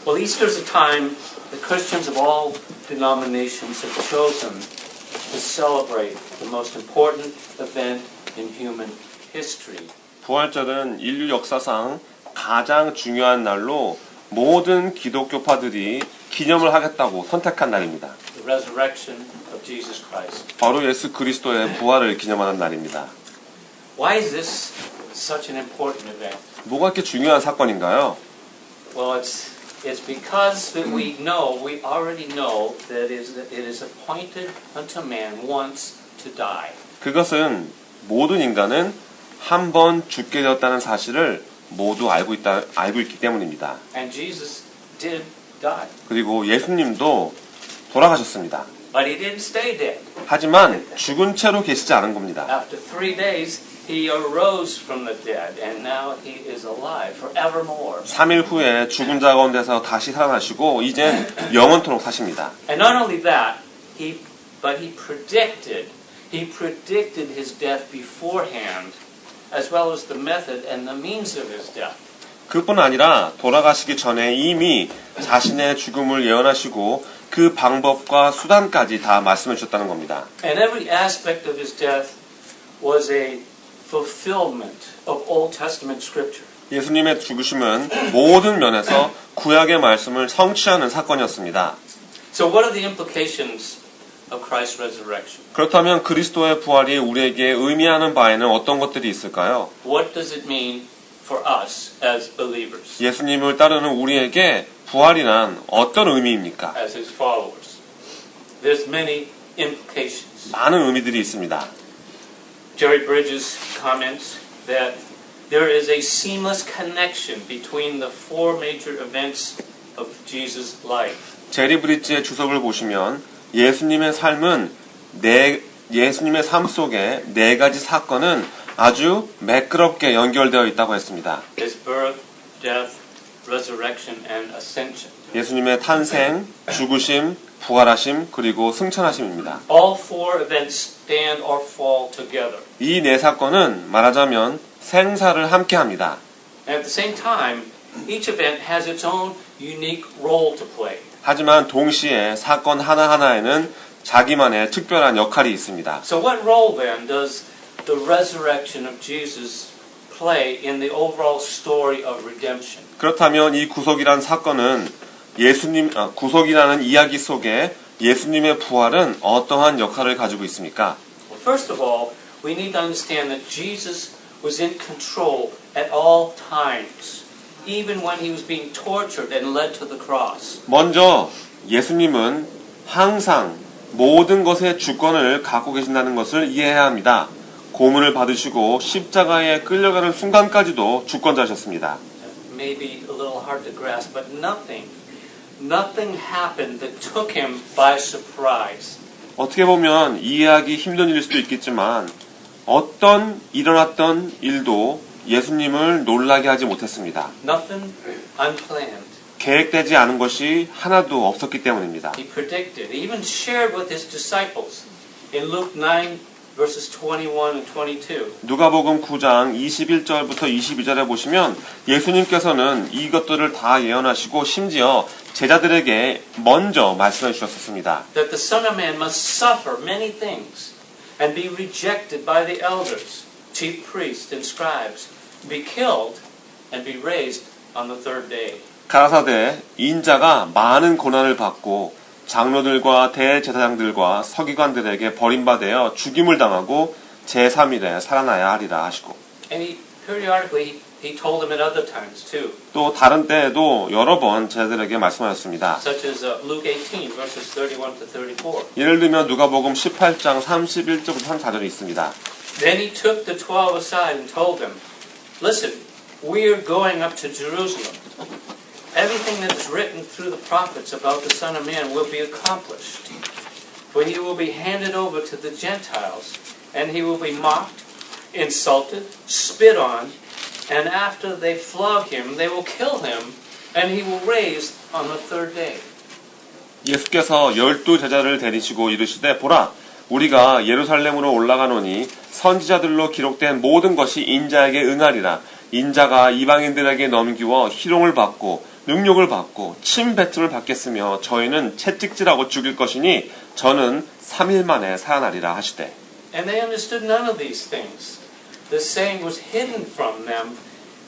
Well, Easter is a time that Christians of all denominations have chosen to celebrate the most important event in human history. 부활절은 인류 역사상 가장 중요한 날로 모든 기독교파들이 기념을 하겠다고 선택한 날입니다. The resurrection of Jesus Christ. 바로 예수 그리스도의 부활을 기념하는 날입니다. Why is this such an important event? 뭐가 이렇게 중요한 사건인가요? Well, it's because that we already know that it is appointed unto man once to die. 그것은 모든 인간은 한 번 죽게 되었다는 사실을 모두 알고 있기 때문입니다. And Jesus did die. 그리고 예수님도 돌아가셨습니다. But he didn't stay dead. 하지만 죽은 채로 계시지 않은 겁니다. After 3 days, he arose from the dead, and now he is alive forevermore. 3일 후에 죽은 자 가운데서 다시 살아나시고 이젠 영원토록 사십니다. And not only that, but he predicted his death beforehand, as well as the method and the means of his death. 그뿐 아니라 돌아가시기 전에 이미 자신의 죽음을 예언하시고 그 방법과 수단까지 다 말씀해 주셨다는 겁니다. And every aspect of his death was a fulfillment of Old Testament scripture. 예수님의 죽으심은 모든 면에서 구약의 말씀을 성취하는 사건이었습니다. So what are the implications of Christ's resurrection? 그렇다면 그리스도의 부활이 우리에게 의미하는 바에는 어떤 것들이 있을까요? What does it mean for us as believers, 예수님을 따르는 우리에게 부활이란 어떤 의미입니까? as his followers? There's many implications. 많은 의미들이 있습니다. Jerry Bridges comments that there is a seamless connection between the 4 major events of Jesus' life. 제리 브릿지의 주석을 보시면 예수님의 삶 속에 4가지 사건은 아주 매끄럽게 연결되어 있다고 했습니다. His birth, death, resurrection, and ascension. 예수님의 탄생, 죽으심, 부활하심, 그리고 승천하심입니다. All 4 events stand or fall together. 이 4사건은 말하자면 생사를 함께합니다. And at the same time, each event has its own unique role to play. 하지만 동시에 사건 하나하나에는 자기만의 특별한 역할이 있습니다. So what role then does the resurrection of Jesus play in the overall story of redemption? 그렇다면 이 구속이란 사건은 구속이라는 이야기 속에 예수님의 부활은 어떠한 역할을 가지고 있습니까? Well, first of all, we need to understand that Jesus was in control at all times, even when he was being tortured and led to the cross. 먼저 예수님은 항상 모든 것의 주권을 갖고 계신다는 것을 이해해야 합니다. 고문을 받으시고 십자가에 끌려가는 순간까지도 주권자셨습니다. Maybe a little hard to grasp, but nothing happened that took him by surprise. 어떻게 보면 이해하기 힘든 일일 수도 있겠지만 일어났던 일도 예수님을 놀라게 하지 못했습니다. Nothing unplanned. 계획되지 않은 것이 하나도 없었기 때문입니다. He predicted, he even shared with his disciples in Luke 9 verses 21 and 22. 누가복음 9장 21절부터 22절에 보시면 예수님께서는 이것들을 다 예언하시고 심지어 제자들에게 먼저 말씀해 주셨습니다. That the Son of Man must suffer many things and be rejected by the elders, chief priests and scribes, be killed and be raised on the 3rd day. 가라사대 인자가 많은 고난을 받고 장로들과 대제사장들과 서기관들에게 버림받아 죽임을 당하고 제3일에 살아나야 하리라 하시고 And periodically he told them at other times too. 또 다른 때에도 여러 번 제자들에게 말씀하셨습니다. Such as Luke 18 verses 31 to 34. 예를 들면 누가복음 18장 31절부터 34절이 있습니다. Then he took the 12 aside and told them, Listen, we are going up to Jerusalem. Everything that is written through the prophets about the Son of Man will be accomplished. For he will be handed over to the Gentiles, and he will be mocked, insulted, spit on, and after they flog him, they will kill him, and he will rise on the 3rd day. 예수께서 12제자를 데리시고 이르시되 보라 우리가 예루살렘으로 올라가노니 선지자들로 기록된 모든 것이 인자에게 응하리라. 인자가 이방인들에게 넘기워 희롱을 받고 능욕을 받고 침뱉음을 받겠으며 저희는 채찍질하고 죽일 것이니 저는 3일 만에 살아나리라 하시되. And they understood none of these things. The saying was hidden from them,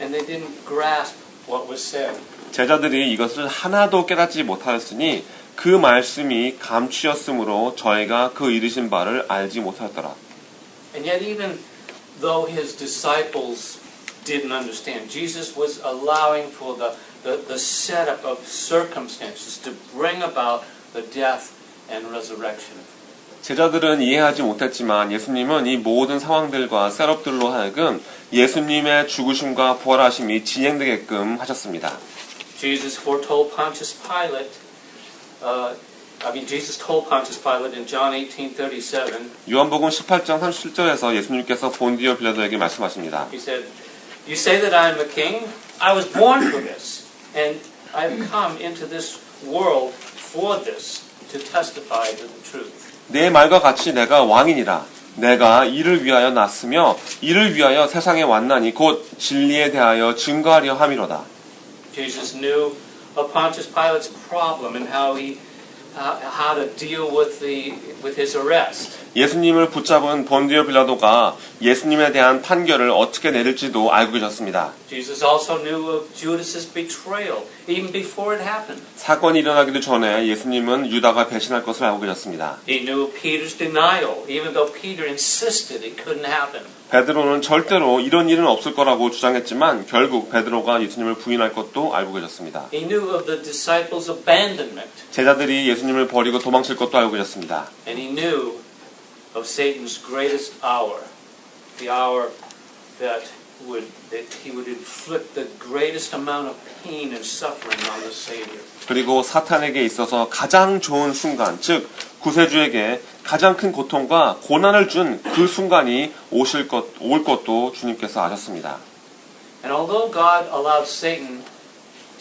and they didn't grasp what was said. 제자들이 이것을 하나도 깨닫지 못하였으니 그 말씀이 감추었으므로 저희가 그 이르신 바를 알지 못하였더라. And yet even though his disciples didn't understand, Jesus was allowing for the setup of circumstances to bring about the death and resurrection. 제자들은 이해하지 못했지만 예수님은 이 모든 상황들과 셋업들로 하여금 예수님의 죽으심과 부활하심이 진행되게끔 하셨습니다. Jesus foretold Pontius Pilate. Jesus told Pontius Pilate in John 18:37. 요한복음 18장 37절에서 예수님께서 본디오 빌라도에게 말씀하십니다. He said, "You say that I am a king? I was born for this, and I have come into this world for this, to testify to the truth." 내 말과 같이 내가 왕이니라. 내가 이를 위하여 났으며 이를 위하여 세상에 왔나니 곧 진리에 대하여 증거하려 함이로다. Jesus knew of Pontius Pilate's problem and how to deal with his arrest. 예수님을 붙잡은 본디오 빌라도가 예수님에 대한 판결을 어떻게 내릴지도 알고 계셨습니다. Jesus also knew of Judas's betrayal even before it happened. 사건이 일어나기도 전에 예수님은 유다가 배신할 것을 알고 계셨습니다. He knew of Peter's denial even though Peter insisted it couldn't happen. 베드로는 절대로 이런 일은 없을 거라고 주장했지만 결국 베드로가 예수님을 부인할 것도 알고 계셨습니다. He knew of the disciples' abandonment. 제자들이 예수님을 버리고 도망칠 것도 알고 계셨습니다. And he knew of Satan's greatest hour, the hour that he would inflict the greatest amount of pain and suffering on the Savior. 그리고 사탄에게 있어서 가장 좋은 순간, 즉 구세주에게 가장 큰 고통과 고난을 준 그 순간이 올 것도 주님께서 아셨습니다. And although God allowed Satan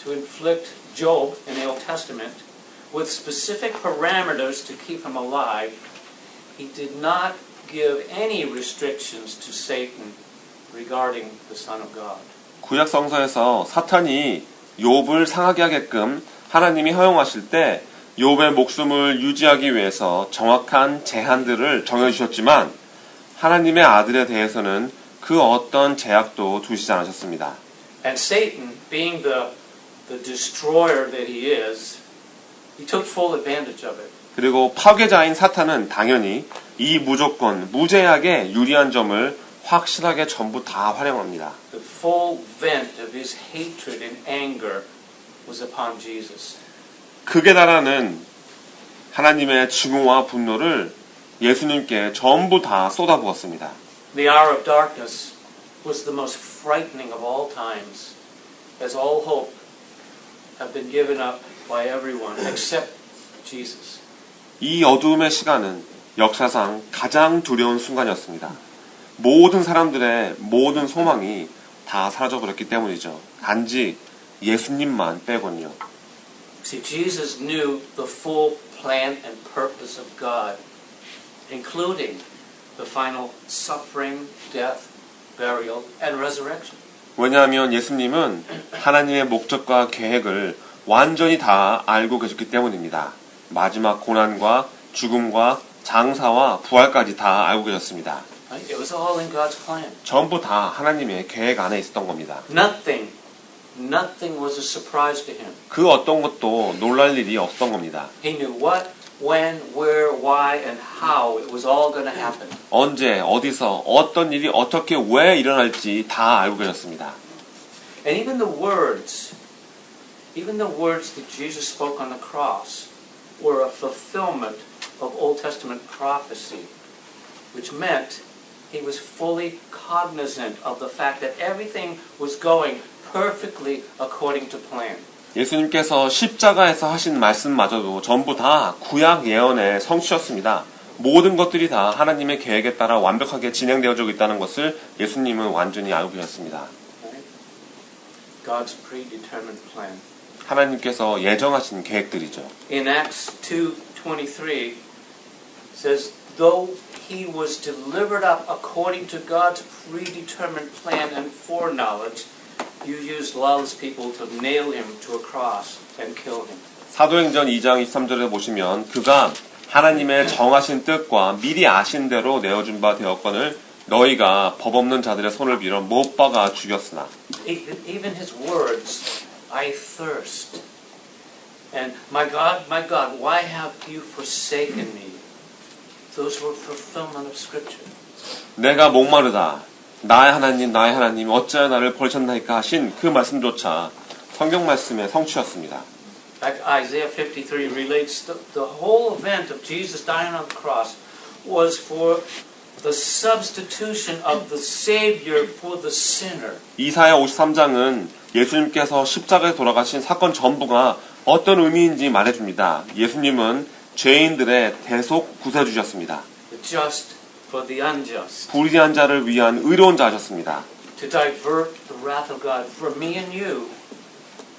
to inflict Job in the Old Testament with specific parameters to keep him alive, He did not give any restrictions to Satan regarding the Son of God. 구약 성서에서 사탄이 욥을 상하게 하게끔 하나님이 허용하실 때 욥의 목숨을 유지하기 위해서 정확한 제한들을 정해주셨지만 하나님의 아들에 대해서는 그 어떤 제약도 두시지 않으셨습니다. And Satan, being the destroyer that he is, he took full advantage of it. 그리고 파괴자인 사탄은 당연히 이 무조건 무제약의 유리한 점을 확실하게 전부 다 활용합니다. The full vent of his hatred and anger was upon Jesus. 극에 달하는 하나님의 증오와 분노를 예수님께 전부 다 쏟아부었습니다. The hour of darkness was the most frightening of all times, as all hope had been given up by everyone except Jesus. 이 어두움의 시간은 역사상 가장 두려운 순간이었습니다. 모든 사람들의 모든 소망이 다 사라져버렸기 때문이죠. 단지 예수님만 빼곤요. See, Jesus knew the full plan and purpose of God, including the final suffering, death, burial, and resurrection. 왜냐하면 예수님은 하나님의 목적과 계획을 완전히 다 알고 계셨기 때문입니다. 마지막 고난과 죽음과 장사와 부활까지 다 알고 계셨습니다. It was all in God's plan. 전부 다 하나님의 계획 안에 있었던 겁니다. Nothing was a surprise to him. 그 어떤 것도 놀랄 일이 없었던 겁니다. He knew what, when, where, why, and how it was all going to happen. 언제, 어디서, 어떤 일이 어떻게 왜 일어날지 다 알고 계셨습니다. And even the words that Jesus spoke on the cross were a fulfillment of Old Testament prophecy, which meant he was fully cognizant of the fact that everything was going perfectly according to plan. 예수님께서 십자가에서 하신 말씀마저도 전부 다 구약 예언의 성취였습니다. 모든 것들이 다 하나님의 계획에 따라 완벽하게 진행되어지고 있다는 것을 예수님은 완전히 알고 계셨습니다. God's predetermined plan. 하나님께서 예정하신 계획들이죠. In Acts 2:23 says, though he was delivered up according to God's predetermined plan and foreknowledge, you used lawless people to nail him to a cross and kill him. 사도행전 2장 23절에 보시면 그가 하나님의 정하신 뜻과 미리 아신 대로 내어준 바 되었거늘 너희가 법 없는 자들의 손을 빌어 못 박아 죽였으나 Even his words, I thirst. And my God, why have you forsaken me? Those were fulfillment of Scripture. 내가 목마르다. 나의 하나님 어찌하여 나를 버리셨나이까 하신 그 말씀조차 성경 말씀의 성취였습니다. Like Isaiah 53 relates the whole event of Jesus dying on the cross was for the substitution of the Savior for the sinner. 이사야 53장은 예수님께서 십자가에 돌아가신 사건 전부가 어떤 의미인지 말해줍니다. 예수님은 죄인들의 대속 구세주셨습니다. The just for the unjust. 불의한 자를 위한 의로운 자셨습니다. To divert the wrath of God for me and you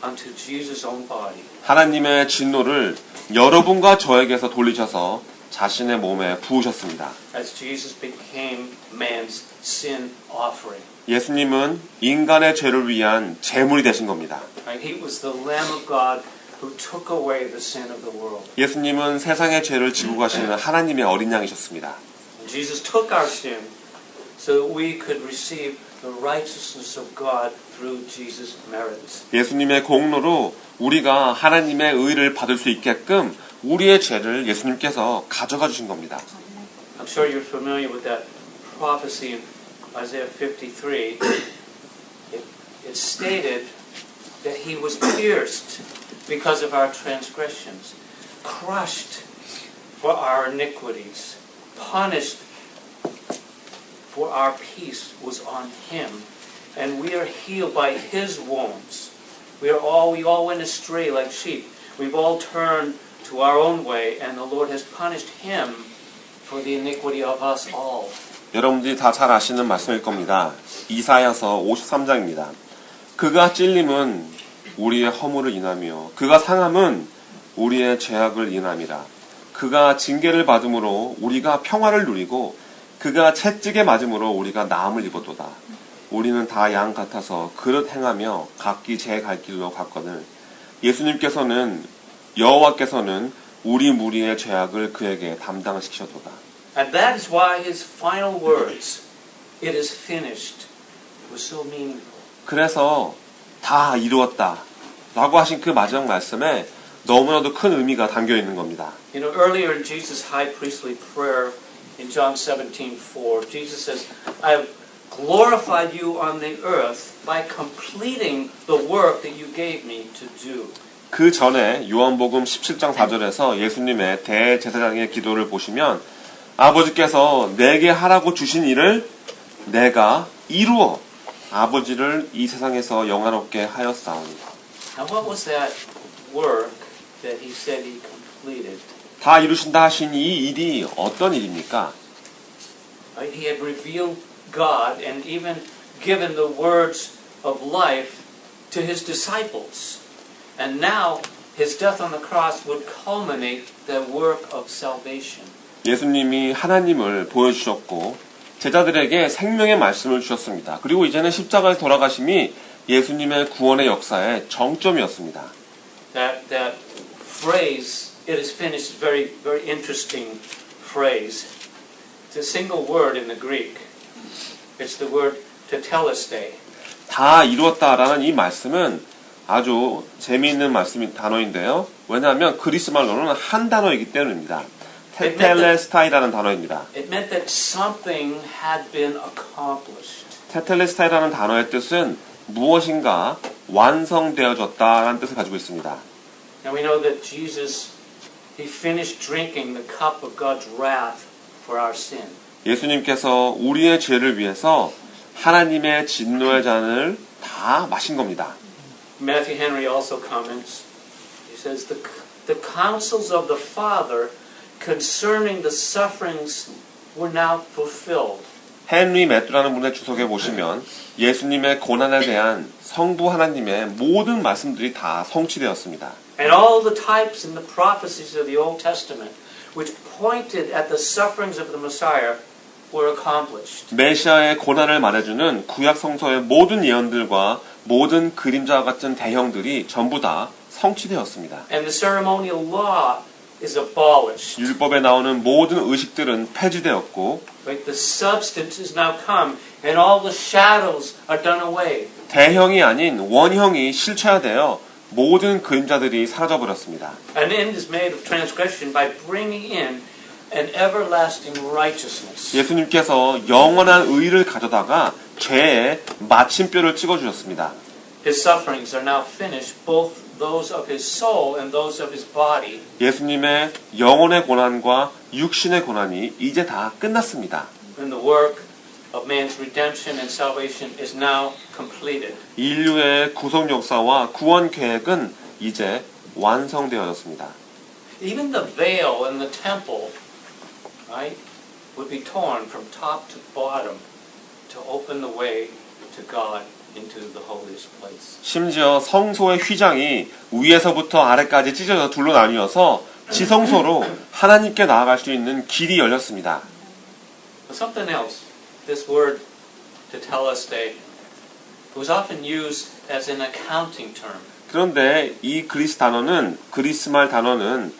unto Jesus' own body. 하나님의 진노를 여러분과 저에게서 돌리셔서 자신의 몸에 부으셨습니다. As Jesus became man's sin offering. 예수님은 인간의 죄를 위한 제물이 되신 겁니다. He was the Lamb of God who took away the sin of the world. 예수님은 세상의 죄를 지고 가시는 하나님의 어린 양이셨습니다. Jesus took our sin so that we could receive the righteousness of God through Jesus' merits. 예수님의 공로로 우리가 하나님의 의를 받을 수 있게끔 우리의 죄를 예수님께서 가져가 주신 겁니다. I'm sure you're familiar with that prophecy in Isaiah 53. It stated that he was pierced because of our transgressions, crushed for our iniquities, punished for our peace was on him, and we are healed by his wounds. We all went astray like sheep. We've all turned to our own way, and the Lord has punished him for the iniquity of us all. 여러분들이 다 잘 아시는 말씀일 겁니다. 이사야서 53장입니다. 그가 찔림은 우리의 허물을 인하며 그가 상함은 우리의 죄악을 인함이라. 그가 징계를 받음으로 우리가 평화를 누리고 그가 채찍에 맞음으로 우리가 나음을 입었도다. 우리는 다 양 같아서 그릇 행하며 각기 제 갈 길로 갔거늘 예수님께서는 여호와께서는 우리 무리의 죄악을 그에게 담당시키셨도다. And that is why his final words, "It is finished," was so meaningful. 그래서 다 이루었다 라고 하신 그 마지막 말씀에 너무나도 큰 의미가 담겨 있는 겁니다. You know, earlier in Jesus' high priestly prayer in John 17:4, Jesus says, "I have glorified you on the earth by completing the work that you gave me to do." 그 전에 요한복음 17장 4절에서 예수님의 대제사장의 기도를 보시면 아버지께서 내게 하라고 주신 일을 내가 이루어 아버지를 이 세상에서 영화롭게 하였사오니. Now what was that work that he said he completed? 다 이루신다 하신 이 일이 어떤 일입니까? He had revealed God and even given the words of life to his disciples. And now his death on the cross would culminate the work of salvation. 예수님이 하나님을 보여주셨고 제자들에게 생명의 말씀을 주셨습니다. 그리고 이제는 십자가에 돌아가심이 예수님의 구원의 역사의 정점이었습니다. That phrase, "It is finished," is very, very interesting phrase. It's a single word in the Greek. It's the word tetelestai. 다 이루었다라는 이 말씀은 아주 재미있는 단어인데요. 왜냐하면 그리스 말로는 한 단어이기 때문입니다. 테텔레스타이라는 단어입니다. It meant that something had been accomplished. 테텔레스타이라는 단어의 뜻은 무엇인가 완성되어졌다라는 뜻을 가지고 있습니다. And we know that Jesus, he finished drinking the cup of God's wrath for our sin. 예수님께서 우리의 죄를 위해서 하나님의 진노의 잔을 다 마신 겁니다. Matthew Henry also comments. He says, the counsels of the Father concerning the sufferings were now fulfilled. 헨리 매튜라는 분의 주석에 보시면 예수님의 고난에 대한 성부 하나님의 모든 말씀들이 다 성취되었습니다. And all the types and the prophecies of the Old Testament which pointed at the sufferings of the Messiah were accomplished. 메시아의 고난을 말해주는 구약 성서의 모든 예언들과 모든 그림자와 같은 대형들이 전부 다 성취되었습니다. And the ceremonial law is abolished. 율법에 나오는 모든 의식들은 폐지되었고 Right? The substance is now come, and all the shadows are done away. 대형이 아닌 원형이 실체화되어 모든 그림자들이 사라져버렸습니다. An end is made of transgression by bringing in an everlasting righteousness. 예수님께서 영원한 의를 가져다가 죄의 마침표를 찍어주셨습니다. His sufferings are now finished, both those of his soul and those of his body. 예수님의 영혼의 고난과 육신의 고난이 이제 다 끝났습니다. And the work of man's redemption and salvation is now completed. 인류의 구속 역사와 구원 계획은 이제 완성되어졌습니다. Even the veil in the temple, right, would be torn from top to bottom to open the way to God into the holiest place. 심지어 성소의 휘장이 위에서부터 아래까지 찢어져 둘로 나뉘어서 지성소로 하나님께 나아갈 수 있는 길이 열렸습니다. But something else, this word tetelestai was often used as an accounting term. 그런데 이 그리스말 단어는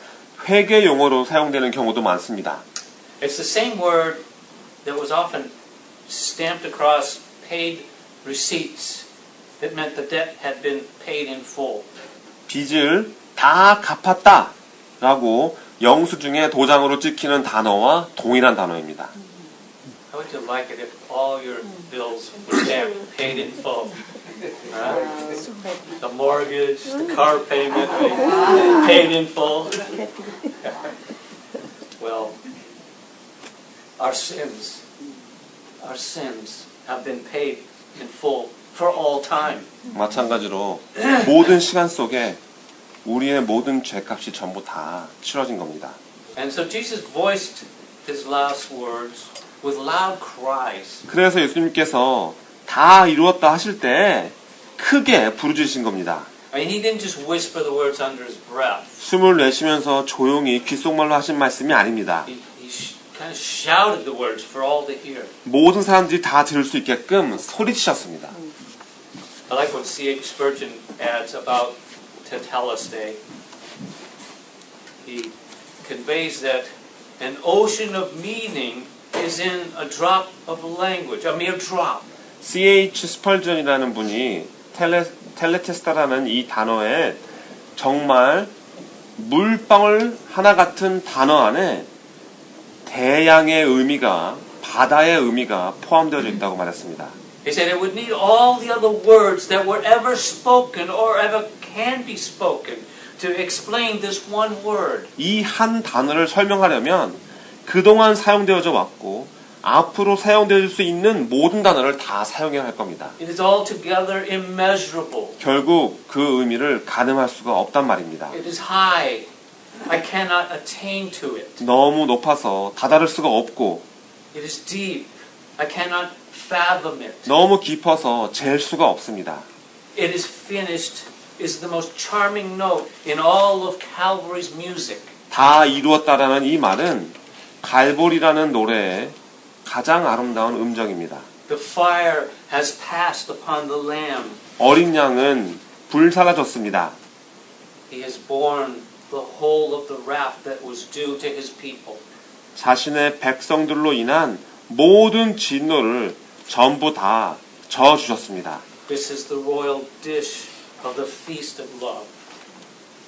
회계 용어로 사용되는 경우도 많습니다. It's the same word that was often stamped across paid receipts. It meant the debt had been paid in full. 빚을 다 갚았다라고 영수증에 도장으로 찍히는 단어와 동일한 단어입니다. How would you like it if all your bills were stamped paid in full? The mortgage, the car payment, paid in full. Well, our sins have been paid in full for all time. 마찬가지로 모든 시간 속에 우리의 모든 죄값이 전부 다 치러진 겁니다. And so Jesus voiced his last words with loud cries. 그래서 예수님께서 다 이루었다 하실 때 크게 부르짖으신 겁니다. I mean, he didn't just whisper the words under his breath. 숨을 내쉬면서 조용히 귓속말로 하신 말씀이 아닙니다. He kind of shouted the words for all to hear. 모든 사람들이 다 들을 수 있게끔 소리치셨습니다. I like what C.H. Spurgeon adds about tetelestai. He conveys that an ocean of meaning is in a drop of language, a mere drop. C.H. 스펄전이라는 분이 텔레테스타라는 이 단어에 정말 물방울 하나 같은 단어 안에 대양의 의미가, 바다의 의미가 포함되어 있다고 말했습니다. He said it would need all the other words that were ever spoken or ever can be spoken to explain this one word. 이 한 단어를 설명하려면 그동안 사용되어져 왔고 앞으로 사용될 수 있는 모든 단어를 다 사용해야 할 겁니다. It is altogether immeasurable. 결국 그 의미를 가늠할 수가 없단 말입니다. It is high. I cannot attain to it. 너무 높아서 다다를 수가 없고 It is deep. I cannot fathom it. 너무 깊어서 잴 수가 없습니다. It is finished is the most charming note in all of Calvary's music. 다 이루었다라는 이 말은 갈보리라는 노래의 가장 아름다운 음정입니다. The fire has passed upon the Lamb. 어린 양은 불사라졌습니다. He has borne the whole of the wrath that was due to his people. 자신의 백성들로 인한 모든 진노를 전부 다 저어주셨습니다. This is the royal dish of the feast of love.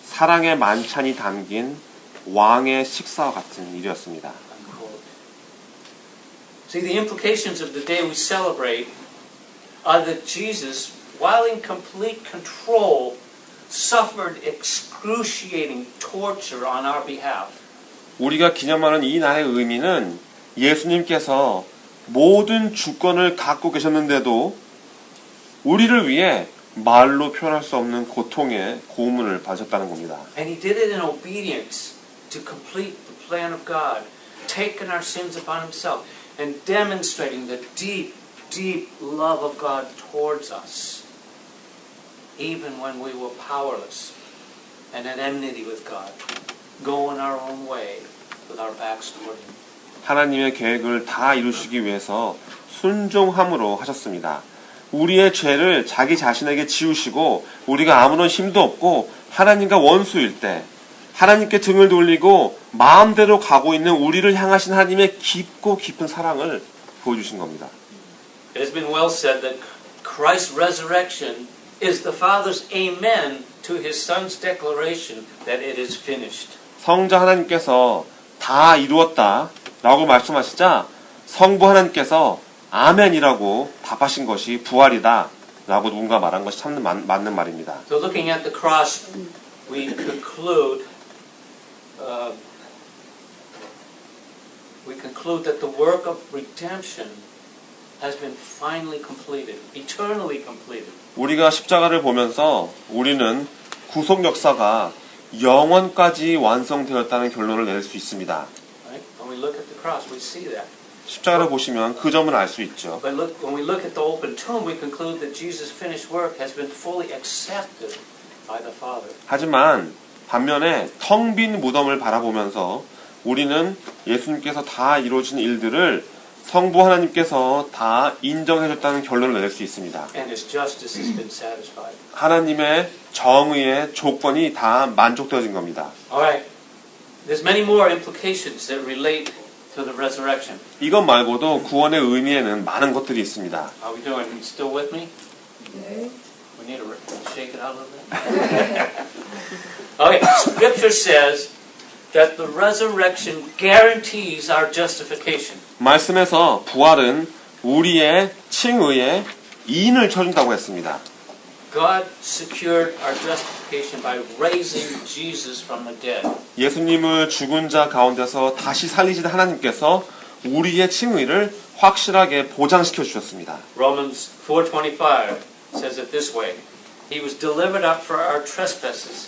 사랑의 만찬이 담긴 왕의 식사와 같은 일이었습니다. Unquote. See, the implications of the day we celebrate are that Jesus, while in complete control, suffered excruciating torture on our behalf. 우리가 기념하는 이 날의 의미는 예수님께서 모든 주권을 갖고 계셨는데도 우리를 위해 말로 표현할 수 없는 고통의 고문을 받으셨다는 겁니다. And he did it in obedience to complete the plan of God, taking our sins upon himself and demonstrating the deep, deep love of God towards us, even when we were powerless and at enmity with God, going our own way with our backs toward him. 하나님의 계획을 다 이루시기 위해서 순종함으로 하셨습니다. 우리의 죄를 자기 자신에게 지우시고 우리가 아무런 힘도 없고 하나님과 원수일 때 하나님께 등을 돌리고 마음대로 가고 있는 우리를 향하신 하나님의 깊고 깊은 사랑을 보여주신 겁니다. It has been well said that Christ's resurrection is the Father's amen to His Son's declaration that it is finished. 성자 하나님께서 다 이루었다 라고 말씀하시자 성부 하나님께서 아멘이라고 답하신 것이 부활이다 라고 누군가 말한 것이 참 맞는 말입니다. So looking at the cross, we conclude that the work of redemption has been finally completed, eternally completed. 우리가 십자가를 보면서 우리는 구속 역사가 영원까지 완성되었다는 결론을 낼 수 있습니다. Right? When we look at the cross, we see that. 십자가를 보시면 그 점을 알 수 있죠. But when we look at the open tomb, we conclude that Jesus' finished work has been fully accepted by the Father. 하지만 반면에 텅 빈 무덤을 바라보면서 우리는 예수님께서 다 이루어진 일들을 성부 하나님께서 다 인정해줬다는 결론을 낼 수 있습니다. And His justice has been satisfied. 하나님의 정의의 조건이 다 만족되어진 겁니다. All right. There's many more implications that relate to the resurrection. 이것 말고도 구원의 의미에는 많은 것들이 있습니다. Are we doing? Still with me? 네. We need to shake it out a little bit. Okay. Scripture says that the resurrection guarantees our justification. 말씀에서 부활은 우리의 칭의에 이인을 쳐준다고 했습니다. God secured our justification by raising Jesus from the dead. 예수님을 죽은 자 가운데서 다시 살리신 하나님께서 우리의 칭의를 확실하게 보장시켜 주셨습니다. Romans 4:25 says it this way. He was delivered up for our trespasses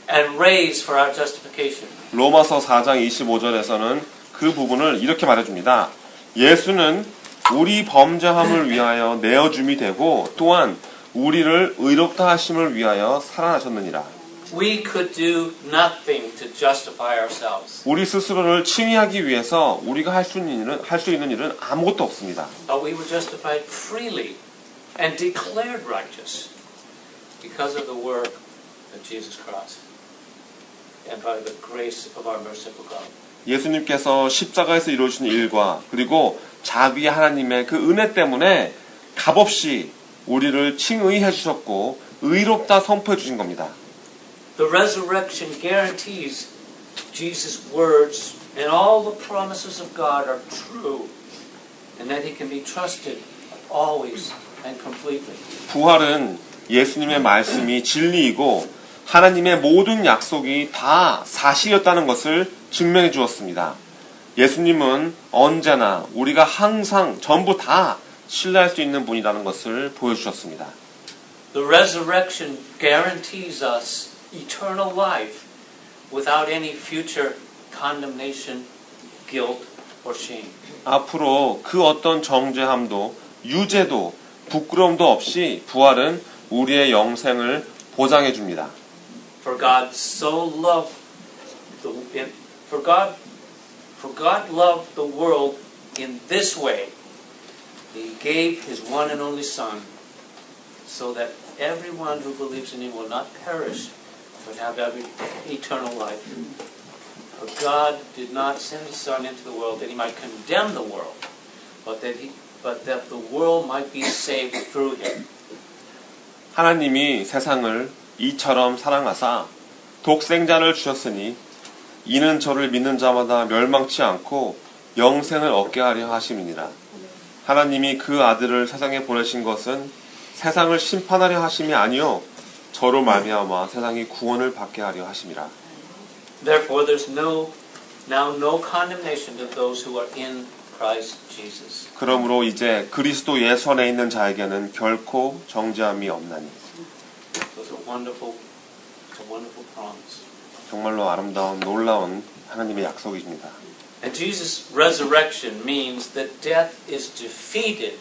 and raised for our justification. 로마서 4장 25절에서는 그 부분을 이렇게 말해줍니다. 예수는 우리 범죄함을 위하여 내어줌이 되고 또한 우리를 의롭다 하심을 위하여 살아나셨느니라. We could do nothing to justify ourselves. 우리 스스로를 칭의하기 위해서 우리가 할 수 있는 일은 아무것도 없습니다. But we were justified freely and declared righteous because of the work of Jesus Christ and by the grace of our merciful God. 예수님께서 십자가에서 이루어진 일과 그리고 자비의 하나님의 그 은혜 때문에 값없이 우리를 칭의해 주셨고 의롭다 선포해 주신 겁니다. The resurrection guarantees Jesus' words and all the promises of God are true and that He can be trusted always and completely. 부활은 예수님의 말씀이 진리이고 하나님의 모든 약속이 다 사실이었다는 것을 증명해 주었습니다. 예수님은 언제나 우리가 항상 전부 다 신뢰할 수 있는 분이라는 것을 보여주셨습니다. The resurrection guarantees us eternal life without any future condemnation, guilt, or shame. 앞으로 그 어떤 정죄함도 유죄도 부끄러움도 없이 부활은 우리의 영생을 보장해 줍니다. For God loved the world in this way. He gave His one and only Son so that everyone who believes in Him will not perish but have eternal life. For God did not send His Son into the world that He might condemn the world, but that the world might be saved through Him. 하나님이 세상을 이처럼 사랑하사 독생자를 주셨으니 이는 저를 믿는 자마다 멸망치 않고 영생을 얻게 하려 하심이니라. 하나님이 그 아들을 세상에 보내신 것은 세상을 심판하려 하심이 아니요 저로 말미암아 세상이 구원을 받게 하려 하심이라. Therefore, there's now no condemnation to those who are in Christ Jesus. 그러므로 이제 그리스도 예수 안에 있는 자에게는 결코 정죄함이 없나니. It's a wonderful promise. 정말로 아름다운 놀라운 하나님의 약속입니다. And Jesus' resurrection means that death is defeated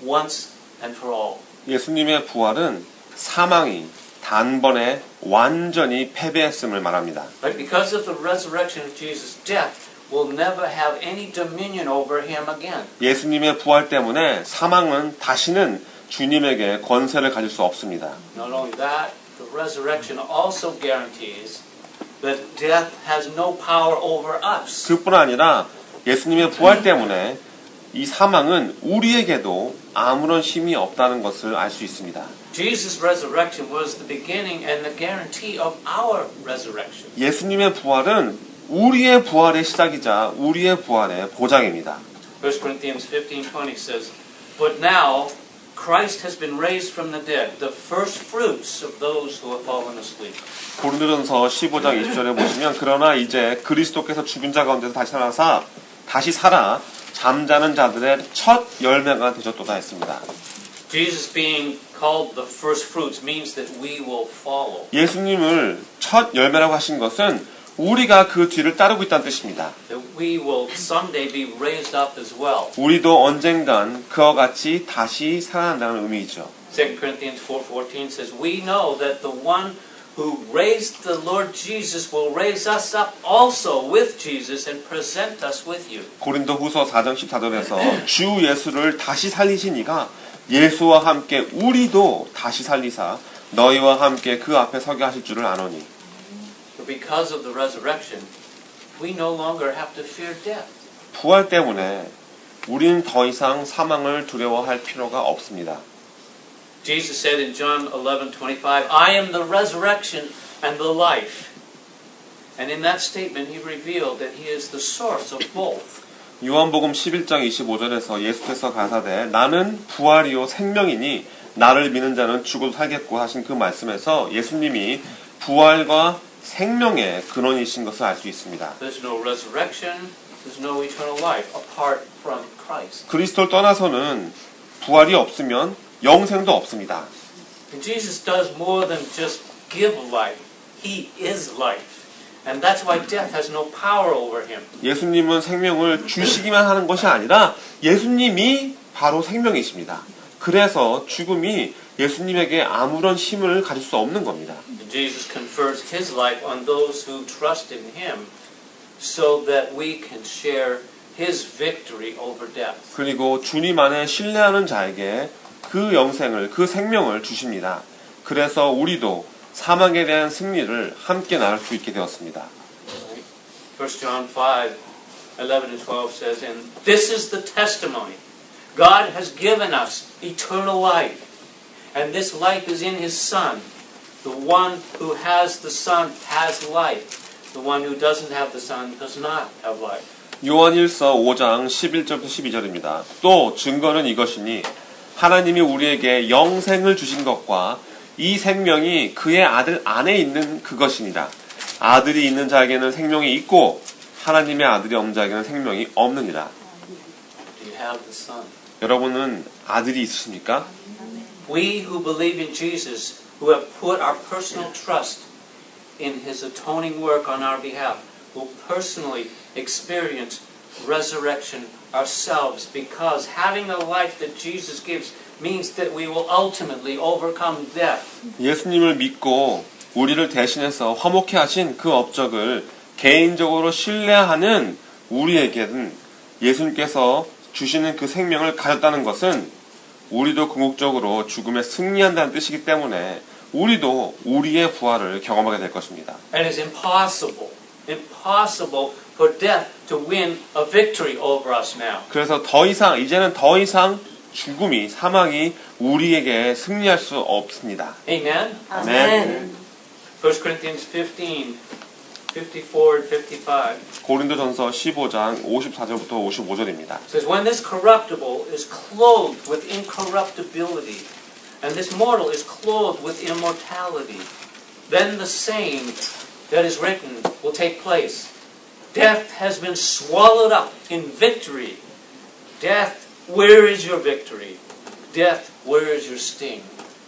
once and for all. 예수님의 부활은 사망이 단번에 완전히 패배했음을 말합니다. Right? Because of the resurrection of Jesus' death, will never have any dominion over him again. 예수님의 부활 때문에 사망은 다시는 주님에게 권세를 가질 수 없습니다. Not only that, the resurrection also guarantees that death has no power over us. 그뿐 아니라 예수님의 부활 때문에 이 사망은 우리에게도 아무런 힘이 없다는 것을 알 수 있습니다. Jesus' resurrection was the beginning and the guarantee of our resurrection. 예수님의 부활은 우리의 부활의 시작이자 우리의 부활의 보장입니다. 1 Corinthians 15:20 says, "But now Christ has been raised from the dead, the first fruits of those who have fallen asleep." 고린도전서 15장 20절에 보시면 그러나 이제 그리스도께서 죽은 자 가운데서 다시 살아 잠자는 자들의 첫 열매가 되셨도다 했습니다. Jesus being called the first fruits means that we will follow. 예수님을 첫 열매라고 하신 것은 우리가 그 뒤를 따르고 있다는 뜻입니다. That we will someday be raised up as well. 우리도 언젠간 그와 같이 다시 살아난다는 의미이죠. 2 Corinthians 4:14 says, "We know that the one who raised the Lord Jesus will raise us up also with Jesus and present us with you." 고린도후서 4장 14절에서 주 예수를 다시 살리신 이가 예수와 함께 우리도 다시 살리사 너희와 함께 그 앞에 서게 하실 줄을 아노니. Because of the resurrection, we no longer have to fear death. 부활 때문에 우리는 더 이상 사망을 두려워할 필요가 없습니다. Jesus said in John 11:25, "I am the resurrection and the life." And in that statement he revealed that he is the source of both. 요한복음 11장 25절에서 예수께서 가사대 나는 부활이요 생명이니 나를 믿는 자는 죽어도 살겠고 하신 그 말씀에서 예수님이 부활과 생명의 근원이신 것을 알 수 있습니다. There's no resurrection, there's no eternal life apart from Christ. 그리스도를 떠나서는 부활이 없으면 영생도 없습니다. And Jesus does more than just give life. He is life. And that's why death has no power over him. 예수님은 생명을 주시기만 하는 것이 아니라 예수님이 바로 생명이십니다. 그래서 죽음이 예수님에게 아무런 힘을 가질 수 없는 겁니다. And Jesus confers his life on those who trust in him so that we can share his victory over death. 그리고 주님 안에 신뢰하는 자에게 그 영생을, 그 생명을 주십니다. 그래서 우리도 사망에 대한 승리를 함께 나눌 수 있게 되었습니다. 1 John 5:11 and 12 says, "And this is the testimony. God has given us eternal life, and this life is in his Son. The one who has the Son has life. The one who doesn't have the Son does not have life." 요한일서 5장 11절부터 12절입니다. 또 증거는 이것이니 하나님이 우리에게 영생을 주신 것과 이 생명이 그의 아들 안에 있는 그것이니라. 아들이 있는 자에게는 생명이 있고 하나님의 아들이 없는 자에게는 생명이 없느니라. Do you have the Son? 여러분은 아들이 있으십니까? We who believe in Jesus, who have put our personal trust in his atoning work on our behalf, will personally experience resurrection ourselves, because having the life that Jesus gives means that we will ultimately overcome death. 예수님을 믿고 우리를 대신해서 화목케 하신 그 업적을 개인적으로 신뢰하는 우리에게는 예수님께서 주시는 그 생명을 가졌다는 것은 우리도 궁극적으로 죽음에 승리한다는 뜻이기 때문에 우리도 우리의 부활을 경험하게 될 것입니다. And it's impossible for death to win a victory over us now. 그래서 이제는 더 이상 죽음이, 사망이 우리에게 승리할 수 없습니다. Amen? 아멘. 1 Corinthians 15, 54 and 55. 고린도전서 15장 54절부터 55절입니다. It says, "When this corruptible is clothed with incorruptibility, and this mortal is clothed with immortality, then the saying that is written will take place. Death has been swallowed up in victory. Death, where is your victory? Death, where is your sting?"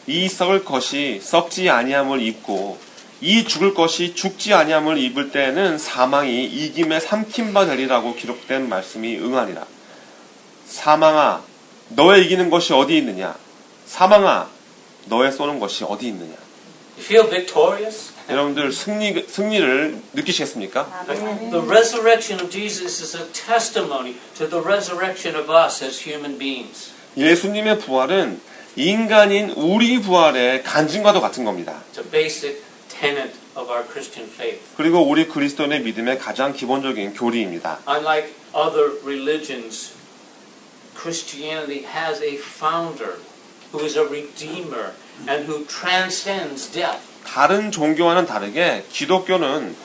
이 썩을 것이 썩지 아니함을 입고 이 죽을 것이 죽지 아니함을 입을 때에는 사망이 이김에 삼킨 바 되리라고 기록된 말씀이 응하리라. 사망아, 너의 이기는 것이 어디 있느냐? 사망아, 너의 쏘는 것이 어디 있느냐? You feel victorious? 여러분들 승리를 느끼시겠습니까? The resurrection of Jesus is a testimony to the resurrection of us as human beings. 예수님의 부활은 인간인 우리 부활의 간증과도 같은 겁니다. It's a basic tenet of our Christian faith. 그리고 우리 그리스도인의 믿음의 가장 기본적인 교리입니다. Unlike other religions, Christianity has a founder who is a redeemer and who transcends death. 다른 종교와는 다르게 기독교는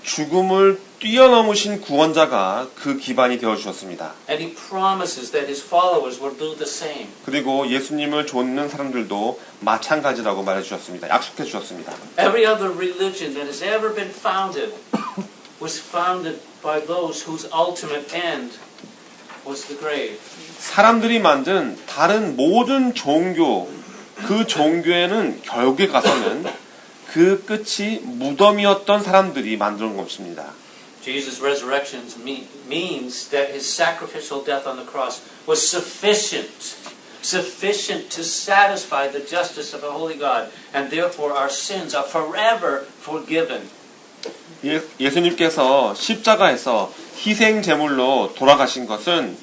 죽음을 뛰어넘으신 구원자가 그 기반이 되어 주셨습니다. And he promises that his followers will do the same. 그리고 예수님을 좇는 사람들도 마찬가지라고 말해 주셨습니다. 약속해 주셨습니다. Every other religion that has ever been founded was founded by those whose ultimate end was the grave. 사람들이 만든 다른 모든 종교, 그 종교에는 결국에 가서는 그 끝이 무덤이었던 사람들이 만든 것입니다. Jesus' resurrection means that his sacrificial death on the cross was sufficient to satisfy the justice of a holy God, and therefore our sins are forever forgiven. 예수님께서 십자가에서 희생 제물로 돌아가신 것은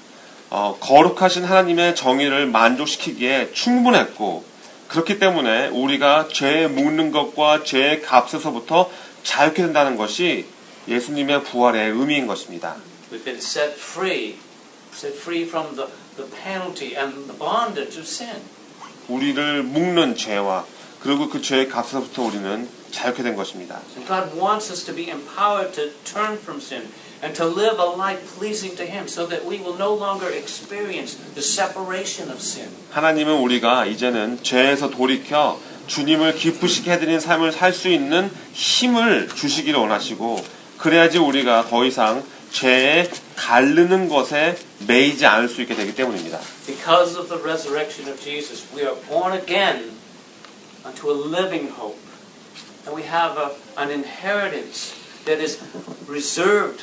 거룩하신 하나님의 정의를 만족시키기에 충분했고, 그렇기 때문에 우리가 죄에 묻는 것과 죄의 값에서부터 자유케 된다는 것이 예수님의 부활의 의미인 것입니다. We've been set free from the penalty and the bondage of sin. 우리를 묶는 죄와 그리고 그 죄의 값에서부터 우리는 자유케 된 것입니다. And God wants us to be empowered to turn from sin and to live a life pleasing to Him so that we will no longer experience the separation of sin. 하나님은 우리가 이제는 죄에서 돌이켜 주님을 기쁘시게 해드리는 삶을 살 수 있는 힘을 주시기를 원하시고, 그래야지 우리가 더 이상 죄에 가르는 것에 매이지 않을 수 있게 되기 때문입니다. Because of the resurrection of Jesus, we are born again unto a living hope. And we have an inheritance that is reserved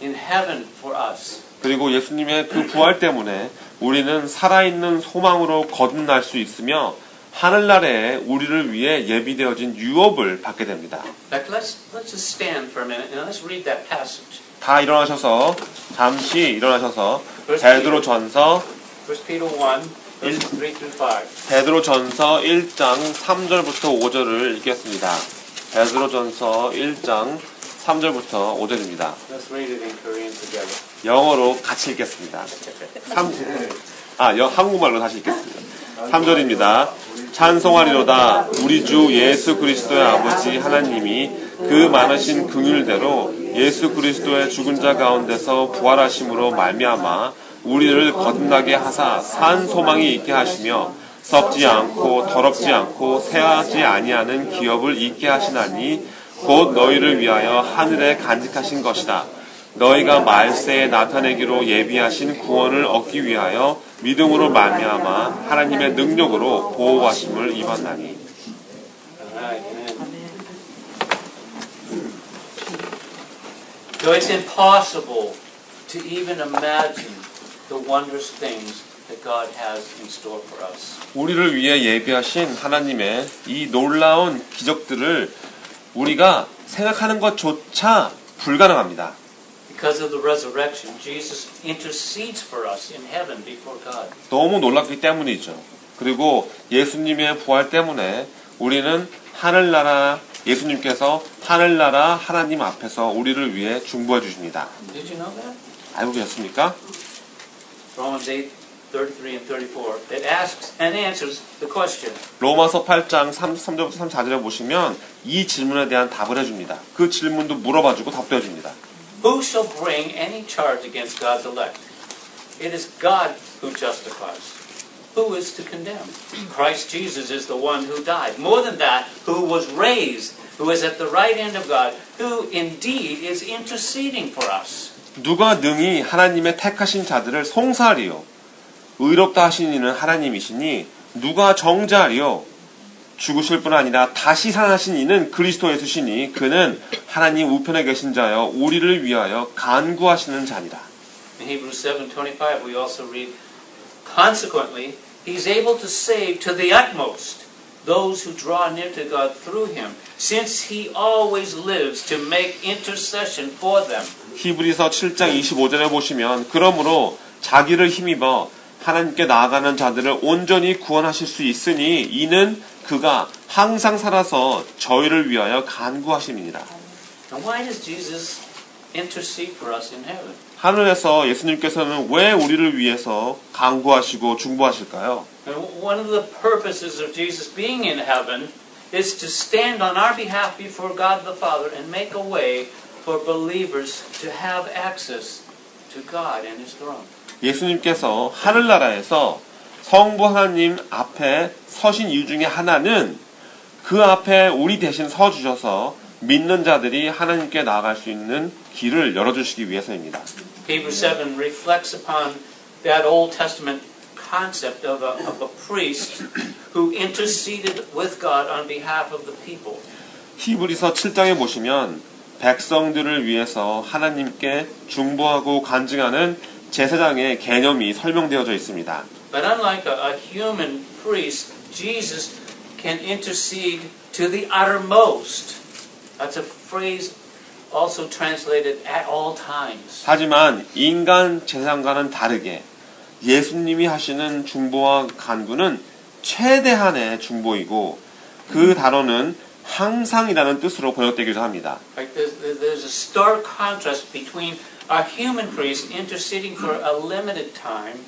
in heaven for us. 그리고 예수님의 그 부활 때문에 우리는 살아있는 소망으로 거듭날 수 있으며 하늘나라에 우리를 위해 예비되어진 유업을 받게 됩니다. Let's just stand for a minute and let's read that passage. 다 일어나셔서 잠시 일어나셔서 베드로전서 1 Peter 1, verses 3 through 5. 베드로전서 1장 3절부터 5절을 읽겠습니다. 베드로전서 1장 3절부터 5절입니다. Let's read it in Korean together. 영어로 같이 읽겠습니다. 한국말로 다시 읽겠습니다. 3절입니다. 찬송하리로다. 우리 주 예수 그리스도의 아버지 하나님이 그 많으신 긍휼대로 예수 그리스도의 죽은 자 가운데서 부활하심으로 말미암아 우리를 거듭나게 하사 산 소망이 있게 하시며 썩지 않고 더럽지 않고 쇠하지 아니하는 기업을 있게 하시나니 곧 너희를 위하여 하늘에 간직하신 것이다. 너희가 말세에 나타내기로 예비하신 구원을 얻기 위하여 믿음으로 말미암아 하나님의 능력으로 보호하심을 입었나니. So it's impossible to even imagine the wondrous things that God has in store for us. 우리를 위해 예비하신 하나님의 이 놀라운 기적들을 우리가 생각하는 것조차 불가능합니다. Because of the resurrection, Jesus intercedes for us in heaven before God. 너무 놀랍기 때문이죠. 그리고 예수님의 부활 때문에 우리는 하늘나라, 예수님께서 하늘나라 하나님 앞에서 우리를 위해 중보해 주십니다. Did you know that? 알고 계셨습니까? Romans 8, 33 and 34. It asks and answers the question. 로마서 8장 33절부터 34절에 보시면 이 질문에 대한 답을 해줍니다. 그 질문도 물어봐주고 답도 해줍니다. Who shall bring any charge against God's elect? It is God who justifies. Who is to condemn? Christ Jesus is the one who died. More than that, who was raised, who is at the right hand of God, who indeed is interceding for us. 누가 능히 하나님의 택하신 자들을 송사하리요? 의롭다 하신 이는 하나님이시니 누가 정죄하리요? 죽으실 뿐 아니라 다시 살아나신 이는 그리스도 예수시니 그는 하나님 우편에 계신 자여 우리를 위하여 간구하시는 자니라. In Hebrews 7:25 we also read, consequently, he is able to save to the utmost those who draw near to God through him, since he always lives to make intercession for them. 히브리서 7장 25절에 보시면 그러므로 자기를 힘입어 하나님께 나아가는 자들을 온전히 구원하실 수 있으니 이는 그가 항상 살아서 저희를 위하여 간구하심이니라. And why does Jesus intercede for us in heaven? 하늘에서 예수님께서는 왜 우리를 위해서 간구하시고 중보하실까요? And one of the purposes of Jesus being in heaven is to stand on our behalf before God the Father and make a way for believers to have access to God and His throne. 예수님께서 하늘나라에서 성부 하나님 앞에 서신 이유 중에 하나는 그 앞에 우리 대신 서주셔서 믿는 자들이 하나님께 나아갈 수 있는 길을 열어주시기 위해서입니다. Hebrews 7 reflects upon that Old Testament concept of a priest who interceded with God on behalf of the people. 히브리서 7장에 보시면 백성들을 위해서 하나님께 중보하고 간증하는 제사장의 개념이 설명되어져 있습니다. But unlike a human priest, Jesus can intercede to the uttermost. That's a phrase also translated at all times. 하지만 인간 제사장과는 다르게 예수님이 하시는 중보와 간구는 최대한의 중보이고 그 단어는 항상이라는 뜻으로 번역되기도 합니다. Right? There's a stark contrast between a human priest interceding for a limited time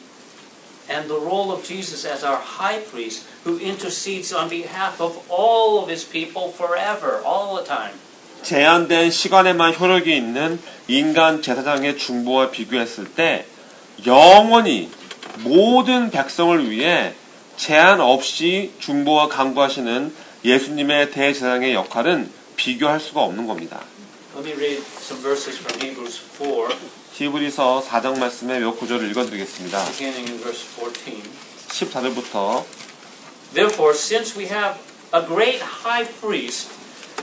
and the role of Jesus as our high priest who intercedes on behalf of all of his people forever, all the time. 제한된 시간에만 효력이 있는 인간 제사장의 중보와 비교했을 때 영원히 모든 백성을 위해 제한 없이 중보와 간구하시는 예수님의 대제사장의 역할은 비교할 수가 없는 겁니다. Let me read some verses from Hebrews 4, 히브리서 4장 말씀의 몇 구절을 읽어드리겠습니다. beginning in verse 14. 14절부터 Therefore, since we have a great high priest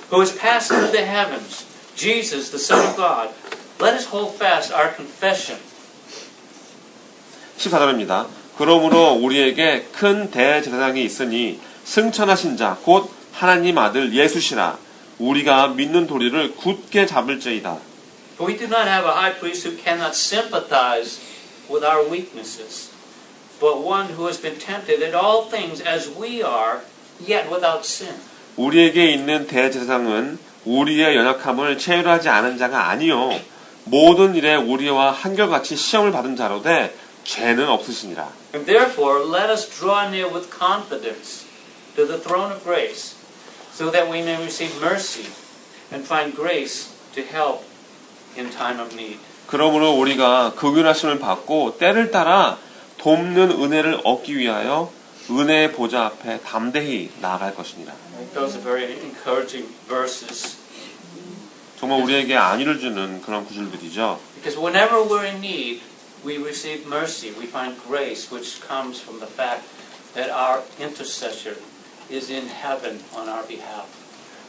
who has passed through the heavens, Jesus, the Son of God, let us hold fast our confession. 14절입니다. 그러므로 우리에게 큰 대제사장이 있으니 승천하신 자 곧 하나님 아들 예수시라. 우리가 믿는 도리를 굳게 잡을지이다. For we do not have a high priest who cannot sympathize with our weaknesses, but one who has been tempted in all things as we are, yet without sin. 우리에게 있는 대제사장은 우리의 연약함을 체휼하지 않은 자가 아니요 모든 일에 우리와 한결같이 시험을 받은 자로되 죄는 없으시니라. And therefore, let us draw near with confidence to the throne of grace, so that we may receive mercy and find grace to help in time of need. 그러므로 우리가 긍휼하심을 받고 때를 따라 돕는 은혜를 얻기 위하여 은혜의 보좌 앞에 담대히 나아갈 것이니라. Those are very encouraging verses. 정말 우리에게 안위를 주는 그런 구절들이죠. Because whenever we're in need, we receive mercy. We find grace, which comes from the fact that our intercessor is in heaven on our behalf.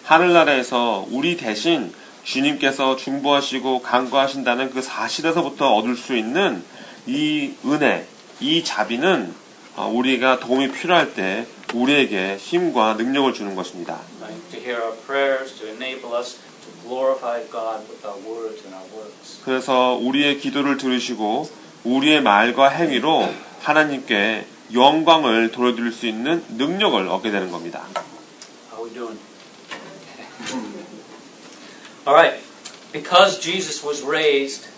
하늘나라에서 우리 대신 주님께서 중보하시고 간구하신다는 그 사실에서부터 얻을 수 있는 이 은혜, 이 자비는 우리가 도움이 필요할 때 우리에게 힘과 능력을 주는 것입니다. Right? To hear our prayers, to enable us to glorify God with our words and our works. 그래서 우리의 기도를 들으시고 우리의 말과 행위로 하나님께 영광을 돌려드릴 수 있는 능력을 얻게 되는 겁니다. How are we doing? All right. Because Jesus was raised,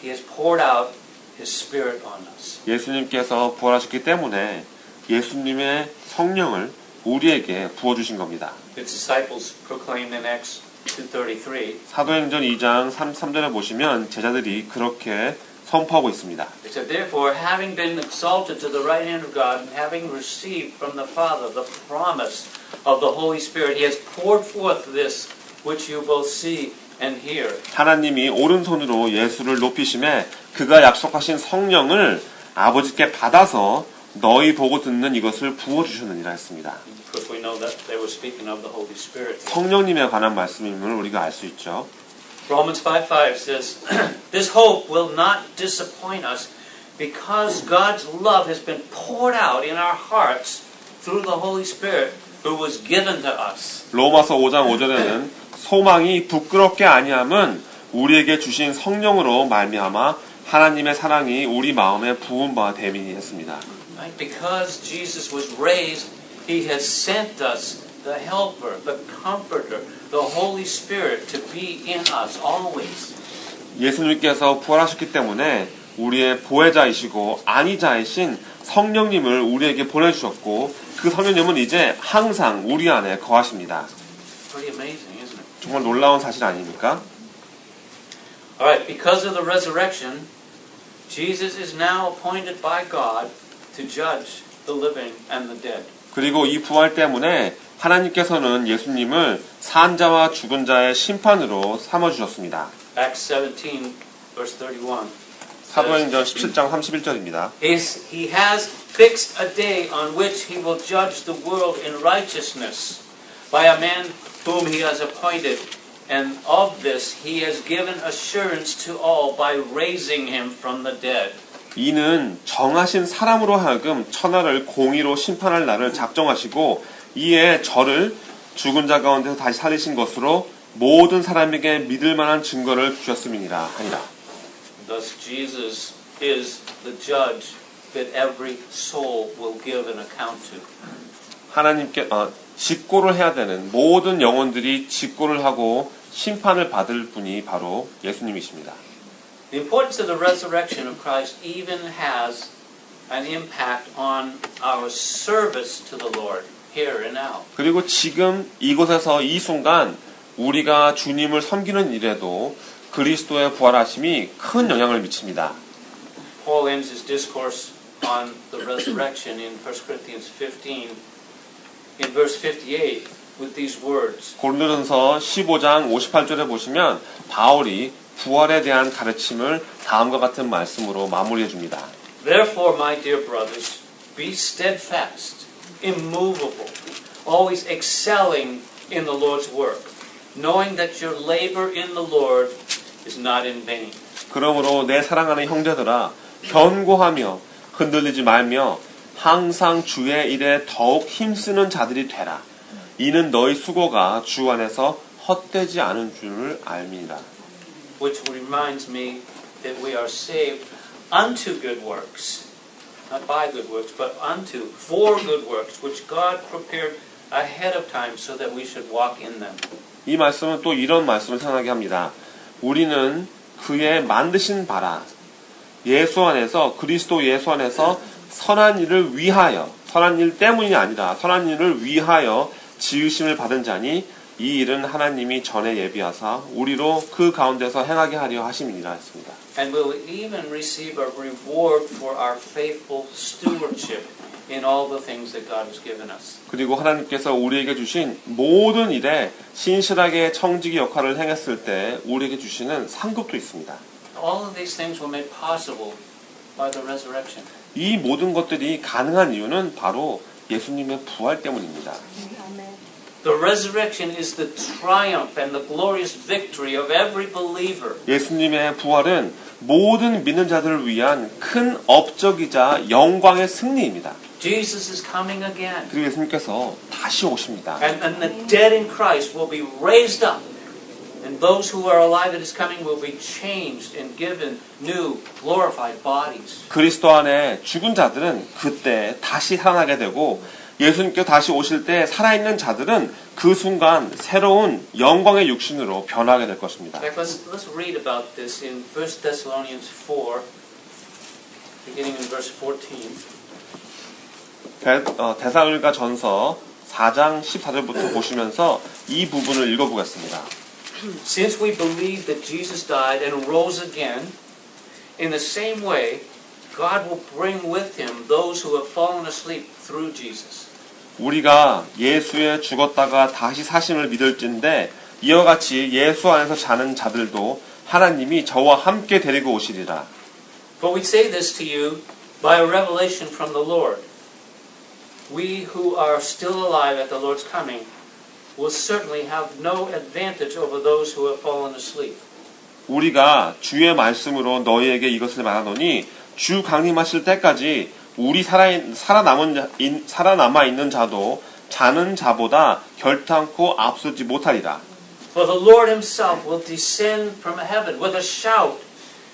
He has poured out His Spirit on us. 예수님께서 부활하셨기 때문에 예수님의 성령을 우리에게 부어주신 겁니다. The disciples proclaimed in Acts 2:33. 사도행전 2장 33절에 보시면 제자들이 그렇게 선포하고 있습니다. It said, therefore, having been exalted to the right hand of God, and having received from the Father the promise of the Holy Spirit, He has poured forth this which you both see and hear. 하나님이 오른손으로 예수를 높이심에 그가 약속하신 성령을 아버지께 받아서 너희 보고 듣는 이것을 부어주셨느니라 했습니다. Of course, we know that they were speaking of the Holy Spirit. 성령님에 관한 말씀임을 우리가 알 수 있죠. Romans 5:5 says, this hope will not disappoint us because God's love has been poured out in our hearts through the Holy Spirit who was given to us. 로마서 5장 5절에는 소망이 부끄럽게 아니함은 우리에게 주신 성령으로 말미암아 하나님의 사랑이 우리 마음에 부은 바 됨이니 했습니다. Right? Because Jesus was raised, He has sent us the Helper, the Comforter, the Holy Spirit to be in us always. 예수님께서 부활하셨기 때문에 우리의 보혜자이시고 안위자이신 성령님을 우리에게 보내주셨고 그 성령님은 이제 항상 우리 안에 거하십니다. Pretty amazing, isn't it? 정말 놀라운 사실 아닙니까? Alright, because of the resurrection, Jesus is now appointed by God to judge the living and the dead. 그리고 이 부활 때문에 하나님께서는 예수님을 산자와 죽은 자의 심판으로 삼아주셨습니다. Acts 17, verse 31. 사도행전 17장 31절입니다. He has fixed a day on which he will judge the world in righteousness by a man whom he has appointed, and of this he has given assurance to all by raising him from the dead. 이는 정하신 사람으로 하여금 천하를 공의로 심판할 날을 작정하시고 이에 저를 죽은 자 가운데서 다시 살리신 것으로 모든 사람에게 믿을 만한 증거를 주셨음이니라 하니라. Thus Jesus is the judge that every soul will give an account to. 하나님께 직고를 해야 되는 모든 영혼들이 직고를 하고 심판을 받을 분이 바로 예수님이십니다. The importance of the resurrection of Christ even has an impact on our service to the Lord here and now. 그리고 지금 이곳에서 이 순간 우리가 주님을 섬기는 일에도 그리스도의 부활하심이 큰 영향을 미칩니다. Paul ends his discourse on the resurrection in 1 Corinthians 15, in verse 58, with these words. 고린도전서 15장 58절에 보시면 바울이 부활에 대한 가르침을 다음과 같은 말씀으로 마무리해 줍니다. Therefore, my dear brothers, be steadfast, immovable, always excelling in the Lord's work, knowing that your labor in the Lord is not in vain. 그러므로 내 사랑하는 형제들아 견고하며 흔들리지 말며 항상 주의 일에 더욱 힘쓰는 자들이 되라. 이는 너희 수고가 주 안에서 헛되지 않은 줄을 알미니라. Which reminds me that we are saved unto good works, not by good works, but unto, for good works, which God prepared ahead of time so that we should walk in them. 이 말씀은 또 이런 말씀을 생각하게 합니다. 우리는 그의 만드신 바라 예수 안에서 그리스도 예수 안에서 선한 일을 위하여 선한 일 때문이 아니라 선한 일을 위하여 지으심을 받은 자니 이 일은 하나님이 전에 예비하사 우리로 그 가운데서 행하게 하려 하심이니라 했습니다. And we'll even receive a reward for our faithful stewardship in all the things that God has given us. 그리고 하나님께서 우리에게 주신 모든 일에 신실하게 청지기 역할을 행했을 때 우리에게 주시는 상급도 있습니다. All of these things were made possible by the resurrection. 이 모든 것들이 가능한 이유는 바로 예수님의 부활 때문입니다. The resurrection is the triumph and the glorious victory of every believer. 예수님의 부활은 모든 믿는 자들을 위한 큰 업적이자 영광의 승리입니다. Jesus is coming again. 그리고 예수님께서 다시 오십니다. And the dead in Christ will be raised up. And those who are alive at His coming will be changed and given new glorified bodies. 그리스도 안에 죽은 자들은 그때 다시 살아나게 되고 예수님께서 다시 오실 때 살아있는 자들은 그 순간 새로운 영광의 육신으로 변하게 될 것입니다. In fact, let's read about this in 1 Thessalonians 4, beginning in verse 14. 데살로니가 전서 4장 14절부터 보시면서 이 부분을 읽어보겠습니다. Since we believe that Jesus died and rose again, in the same way, God will bring with Him those who have fallen asleep through Jesus. 우리가 예수의 죽었다가 다시 사심을 믿을진데 이와 같이 예수 안에서 자는 자들도 하나님이 저와 함께 데리고 오시리라. For we say this to you by a revelation from the Lord. We who are still alive at the Lord's coming will certainly have no advantage over those who have fallen asleep. 우리가 주의 말씀으로 너희에게 이것을 말하노니 주 강림하실 때까지 우리 살아남아 있는 자도 자는 자보다 결탄코 앞서지 못하리라. For the Lord himself will descend from heaven with a shout,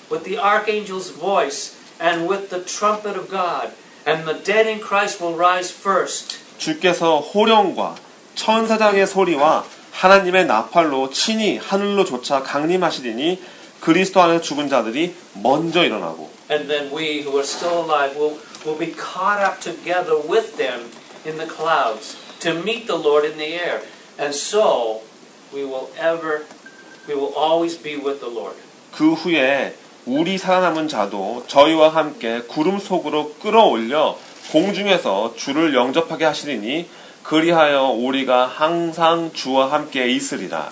with the archangel's voice, and with the trumpet of God, and the dead in Christ will rise first. 주께서 호령과 천사장의 소리와 하나님의 나팔로 친히 하늘로 쫓아 강림하시리니 그리스도 안에 죽은 자들이 먼저 일어나고 And then we who are still alive will be caught up together with them in the clouds to meet the Lord in the air. And so we will always be with the Lord. 그 후에 우리 살아남은 자도 저희와 함께 구름 속으로 끌어올려 공중에서 주를 영접하게 하시리니 그리하여 우리가 항상 주와 함께 있으리라.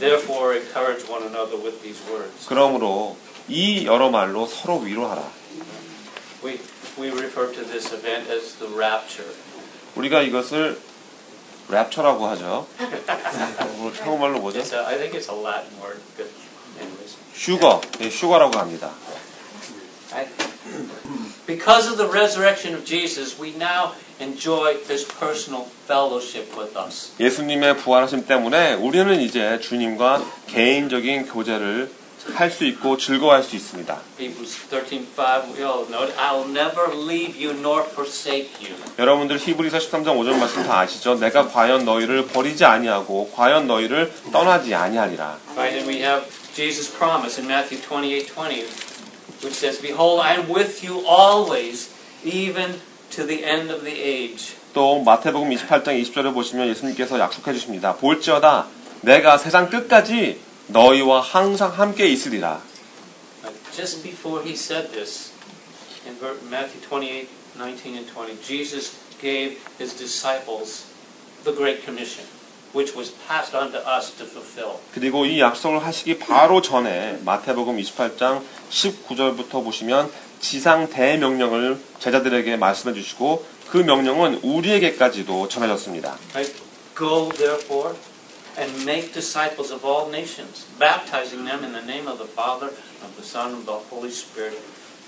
Therefore encourage one another with these words. 그러므로 이 여러 말로 서로 위로하라. We refer to this event as the rapture. 우리가 이것을 랩처라고 하죠. 한국말로 뭐죠? I think it's a Latin word. But anyways. 슈거라고 합니다. Because of the resurrection of Jesus, we now enjoy this personal fellowship with us. 예수님의 부활하심 때문에 우리는 이제 주님과 개인적인 교제를 할 수 있고 즐거워할 수 있습니다. Hebrews 13:5 we all know it. I'll never leave you nor forsake you. 여러분들 히브리서 13장 5절 말씀 다 아시죠? 내가 과연 너희를 버리지 아니하고 과연 너희를 떠나지 아니하리라. Right, and we have Jesus' promise in Matthew 28:20, which says, "Behold, I am with you always, even to the end of the age." 또 마태복음 28장 20절을 보시면 예수님께서 약속해 주십니다. 볼지어다 내가 세상 끝까지 너희와 항상 함께 있으리라. Just before he said this, in Matthew 28:19 and 20, Jesus gave his disciples the Great Commission, which was passed on to us to fulfill. 그리고 이 약속을 하시기 바로 전에 마태복음 28장 19절부터 보시면 지상 대명령을 제자들에게 말씀해 주시고 그 명령은 우리에게까지도 전해졌습니다. Right? Go therefore and make disciples of all nations, baptizing them in the name of the Father, of the Son, and of the Holy Spirit,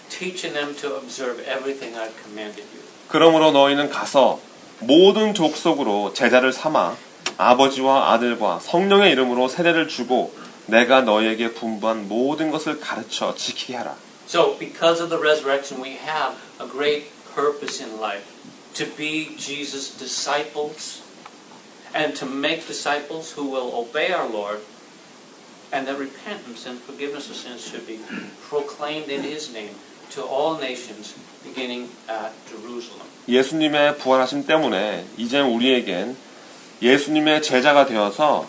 teaching them to observe everything I've commanded you. 그러므로 너희는 가서 모든 족속으로 제자를 삼아 아버지와 아들과 성령의 이름으로 세례를 주고 내가 너희에게 분부한 모든 것을 가르쳐 지키게 하라. So, because of the resurrection, we have a great purpose in life, to be Jesus' disciples, and to make disciples who will obey our Lord, and that repentance and forgiveness of sins should be proclaimed in His name to all nations, beginning at Jerusalem. 예수님의 부활하심 때문에 이제 우리에겐 예수님의 제자가 되어서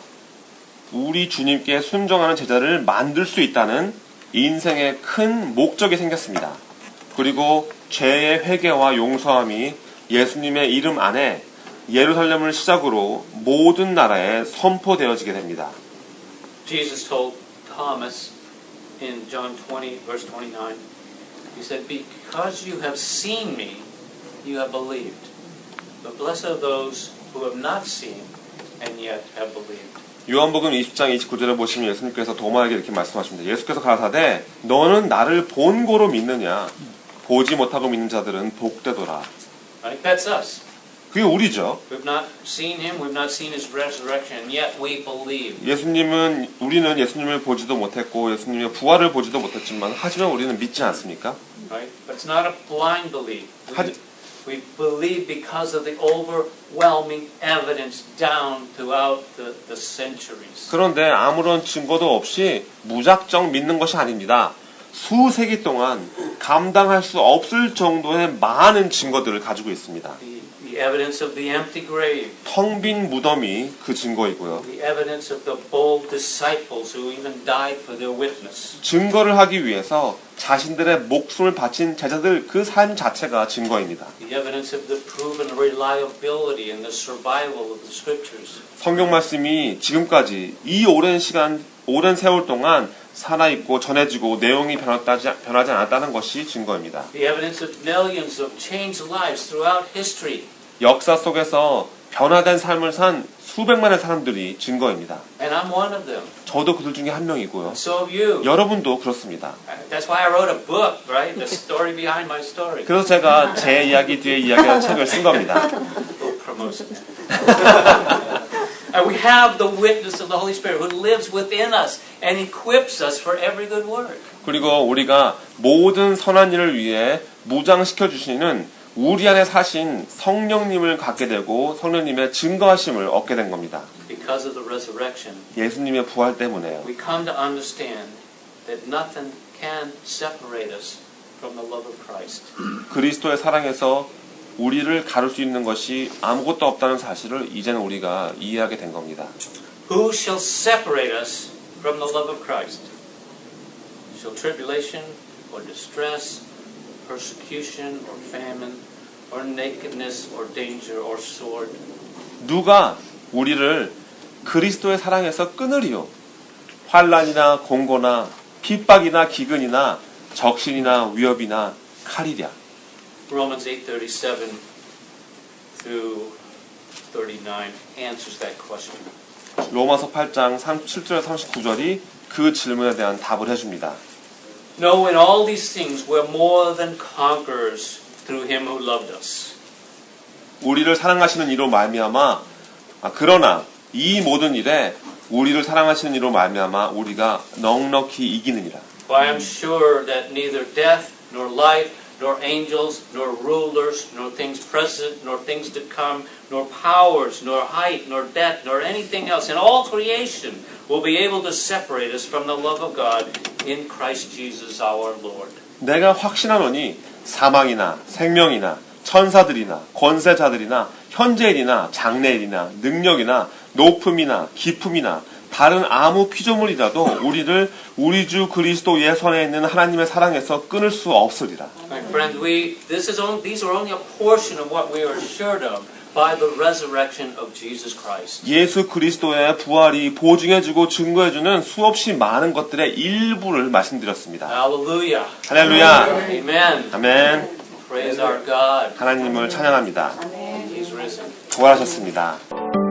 우리 주님께 순종하는 제자를 만들 수 있다는 인생의 큰 목적이 생겼습니다. 그리고 죄의 회개와 용서함이 예수님의 이름 안에 예루살렘을 시작으로 모든 나라에 선포되어지게 됩니다. Jesus told Thomas in John 20, verse 29, He said, "Because you have seen me, you have believed. But blessed are those who have not seen and yet have believed." 요한복음 20장 29절에 보시면 예수님께서 도마에게 이렇게 말씀하십니다. 예수께서 가라사대 너는 나를 본 고로 믿느냐 보지 못하고 믿는 자들은 복되도라. Right? That's us. 그게 우리죠. We've not seen Him, we've not seen His resurrection, and yet we believe. 우리는 예수님을 보지도 못했고 예수님의 부활을 보지도 못했지만 하지만 우리는 믿지 않습니까? Right? But it's not a blind belief. We believe because of the overwhelming evidence down throughout the centuries. 그런데 아무런 증거도 없이 무작정 믿는 것이 아닙니다. 수세기 동안 감당할 수 없을 정도의 많은 증거들을 가지고 있습니다. The evidence of the empty grave. 텅 빈 무덤이 그 증거이고요. The evidence of the bold disciples who even died for their witness. 증거를 하기 위해서 자신들의 목숨을 바친 제자들 그 삶 자체가 증거입니다. The evidence of the proven reliability and the survival of the scriptures. 성경 말씀이 지금까지 이 오랜 세월 동안 살아있고 전해지고 내용이 변하지 않았다는 것이 증거입니다. The evidence of millions of changed lives throughout history. 역사 속에서 변화된 삶을 산 수백만의 사람들이 증거입니다. And I'm one of them. 저도 그들 중에 한 명이고요. So have you. 여러분도 그렇습니다. That's why I wrote a book, right? The story behind my story. 그래서 제가 제 이야기 뒤에 이야기라는 책을 쓴 겁니다. Promotion. And we have the witness of the Holy Spirit who lives within us and equips us for every good work. 그리고 우리가 모든 선한 일을 위해 무장시켜 주시는 우리 안에 사신 성령님을 갖게 되고 성령님의 증거하심을 얻게 된 겁니다. Because of the resurrection, 예수님의 부활 때문에요. we come to understand that nothing can separate us from the love of Christ. 그리스도의 사랑에서 우리를 가를 수 있는 것이 아무것도 없다는 사실을 이제는 우리가 이해하게 된 겁니다. Who shall separate us from the love of Christ? Shall tribulation or distress, persecution or famine, or nakedness or danger or sword? 누가 우리를 그리스도의 사랑에서 끊으리요? 환난이나 공고나 핍박이나 기근이나 적신이나 위협이나 칼이랴. Romans 8:37 through 39 answers that question. 로마서 8장 37절 39절이 그 질문에 대한 답을 해줍니다. No, in all these things we're more than conquerors through him who loved us. 우리를 사랑하시는 이로 말미암아 그러나 이 모든 일에 우리를 사랑하시는 이로 말미암아 우리가 넉넉히 이기느니라. For I am sure that neither death nor life nor angels nor rulers nor things present nor things to come nor powers nor height nor depth nor anything else in all creation will be able to separate us from the love of God in Christ Jesus our Lord. 내가 확신하노니 사망이나 생명이나 천사들이나 권세자들이나 현재일이나 장래일이나 능력이나 높음이나 깊음이나 다른 아무 피조물이라도 우리를 우리 주 그리스도 예수안에 있는 하나님의 사랑에서 끊을 수 없으리라. My friends, these are only a portion of what we are assured of by the resurrection of Jesus Christ. 예수 그리스도의 부활이 보증해주고 증거해주는 수없이 많은 것들의 일부를 말씀드렸습니다. Hallelujah. 할렐루야. Amen. 아멘. Praise our God. 하나님을 찬양합니다. He's risen. 부활하셨습니다.